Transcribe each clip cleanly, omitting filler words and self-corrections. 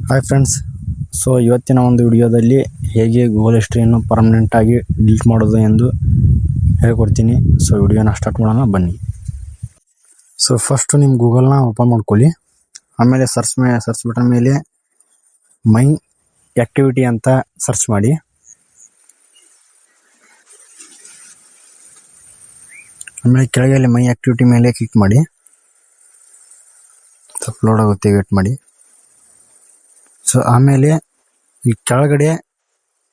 Hi friends, so ಇವತ್ತಿನ ಒಂದು ವಿಡಿಯೋದಲ್ಲಿ ಹೇಗೆ ಗೂಗಲ್ ಹಿಸ್ಟ್ರಿಯನ್ನು ಪರ್ಮನೆಂಟಾಗಿ ಡಿಲೀಟ್ ಮಾಡೋದು ಎಂದು ಹೇಳ್ಕೊಡ್ತೀನಿ. ಸೊ ವಿಡಿಯೋನ ಸ್ಟಾರ್ಟ್ ಮಾಡೋಣ ಬನ್ನಿ. ಸೊ ಫಸ್ಟು ನಿಮ್ಮ ಗೂಗಲ್ನ ಓಪನ್ ಮಾಡ್ಕೊಳ್ಳಿ. ಆಮೇಲೆ ಸರ್ಚ್ ಬಟನ್ ಮೇಲೆ ಮೈ ಆ್ಯಕ್ಟಿವಿಟಿ ಅಂತ ಸರ್ಚ್ ಮಾಡಿ. ಆಮೇಲೆ ಕೆಳಗೆ ಮೈ ಆ್ಯಕ್ಟಿವಿಟಿ ಮೇಲೆ ಕ್ಲಿಕ್ ಮಾಡಿ. ಅಪ್ಲೋಡ್ ಆಗುತ್ತೆ, ವೇಟ್ ಮಾಡಿ. ಸೊ ಆಮೇಲೆ ಈ ಕೆಳಗಡೆ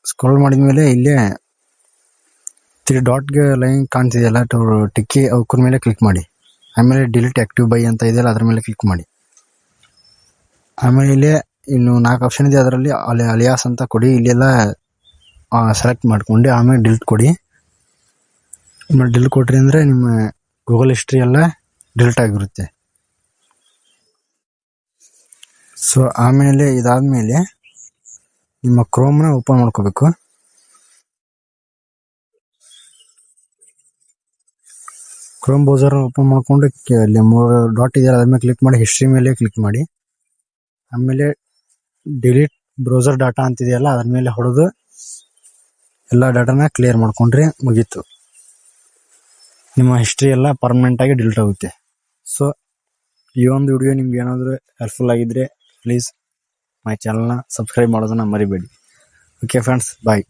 ಸ್ಕ್ರೋಲ್ ಮಾಡಿದ ಮೇಲೆ ಇಲ್ಲೇ 3 ಡಾಟ್ಗೆ ಲೈನ್ ಕಾಣ್ತಿದೆಯಲ್ಲ, ಟಿಕ್ಕಿ ಅವ್ರ ಮೇಲೆ ಕ್ಲಿಕ್ ಮಾಡಿ. ಆಮೇಲೆ ಡಿಲೀಟ್ ಆ್ಯಕ್ಟಿವ್ ಬೈ ಅಂತ ಇದೆಯಲ್ಲ, ಅದ್ರ ಮೇಲೆ ಕ್ಲಿಕ್ ಮಾಡಿ. ಆಮೇಲೆ ಇಲ್ಲೇ ಇನ್ನು 4 ಆಪ್ಷನ್ ಇದೆ, ಅದರಲ್ಲಿ ಅಲಿಯಾಸ್ ಅಂತ ಕೊಡಿ. ಇಲ್ಲೆಲ್ಲ ಸೆಲೆಕ್ಟ್ ಮಾಡ್ಕೊಂಡು ಆಮೇಲೆ ಡಿಲೀಟ್ ಕೊಡಿ. ಆಮೇಲೆ ಡಿಲೀಟ್ ಕೊಟ್ರಿ ಅಂದರೆ ನಿಮ್ಮ ಗೂಗಲ್ ಹಿಸ್ಟ್ರಿ ಎಲ್ಲ ಡಿಲೀಟ್ ಆಗಿರುತ್ತೆ. ಸೊ ಆಮೇಲೆ ಇದಾದ್ಮೇಲೆ ನಿಮ್ಮ ಕ್ರೋಮ್ನ ಓಪನ್ ಮಾಡ್ಕೋಬೇಕು. ಕ್ರೋಮ್ ಬ್ರೌಸರ್ ಓಪನ್ ಮಾಡ್ಕೊಂಡು ಅಲ್ಲಿ 3 ಡಾಟ್ ಇದೆಯಲ್ಲ, ಅದ್ರ ಮೇಲೆ ಕ್ಲಿಕ್ ಮಾಡಿ. ಹಿಸ್ಟ್ರಿ ಮೇಲೆ ಕ್ಲಿಕ್ ಮಾಡಿ. ಆಮೇಲೆ ಡಿಲೀಟ್ ಬ್ರೌಸರ್ ಡಾಟಾ ಅಂತಿದೆಯಲ್ಲ, ಅದ್ರ ಮೇಲೆ ಹೊಡೆದು ಎಲ್ಲ ಡಾಟಾನ ಕ್ಲಿಯರ್ ಮಾಡ್ಕೊಂಡ್ರೆ ಮುಗೀತು. ನಿಮ್ಮ ಹಿಸ್ಟ್ರಿ ಎಲ್ಲ ಪರ್ಮನೆಂಟಾಗಿ ಡಿಲೀಟ್ ಆಗುತ್ತೆ. ಸೊ ಈ ಒಂದು ವಿಡಿಯೋ ನಿಮ್ಗೆ ಏನಾದರೂ ಹೆಲ್ಪ್ಫುಲ್ ಆಗಿದ್ರೆ ಪ್ಲೀಸ್ ಮೈ ಚಾನಲ್ನ ಸಬ್ಸ್ಕ್ರೈಬ್ ಮಾಡೋದನ್ನ ಮರಿಬೇಡಿ. ಓಕೆ ಫ್ರೆಂಡ್ಸ್, ಬಾಯ್.